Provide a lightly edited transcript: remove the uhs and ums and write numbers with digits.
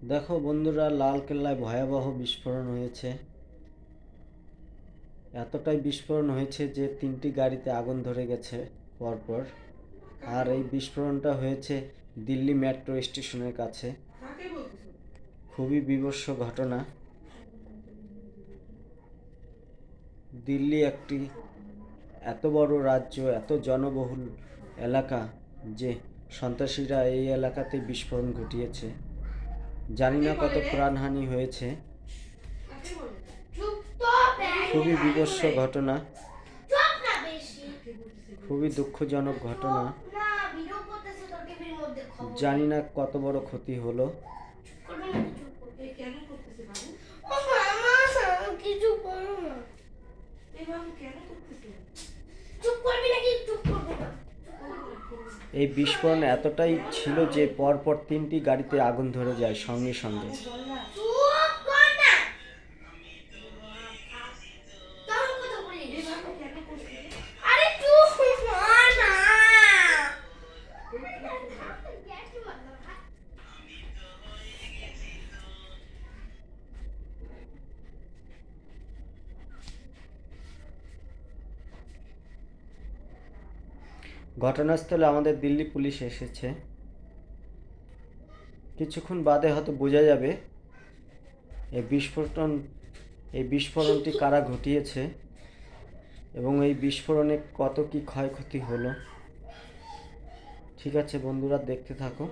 দেখো বন্ধুরা, লালকেল্লায় ভয়াবহ বিস্ফোরণ হয়েছে। এতটাই বিস্ফোরণ হয়েছে যে 3টি গাড়িতে আগুন ধরে গেছে পরপর। আর এই বিস্ফোরণটা হয়েছে দিল্লি মেট্রো স্টেশনের কাছে। খুবই বীভৎস ঘটনা। দিল্লি একটি এত বড় রাজ্য, এত জনবহুল এলাকা যে সন্ত্রাসীরা এই এলাকাতে বিস্ফোরণ ঘটিয়েছে। জানি না কত প্রাণহানি হয়েছে। খুবই বীভৎস ঘটনা, খুবই দুঃখজনক ঘটনা। জানি না কত বড় ক্ষতি হলো। এই বিস্ফোরণ এতটাই ছিল যে পরপর 3টি গাড়িতে আগুন ধরে যায় সঙ্গে সঙ্গে। ঘটনাস্থলে আমাদের দিল্লি পুলিশ এসেছে। কিছুক্ষণ বাদে হয়তো বোঝা যাবে এই বিস্ফোরণটি কারা ঘটিয়েছে এবং এই বিস্ফোরণে কত কি ক্ষয়ক্ষতি হলো। ঠিক আছে বন্ধুরা, দেখতে থাকো।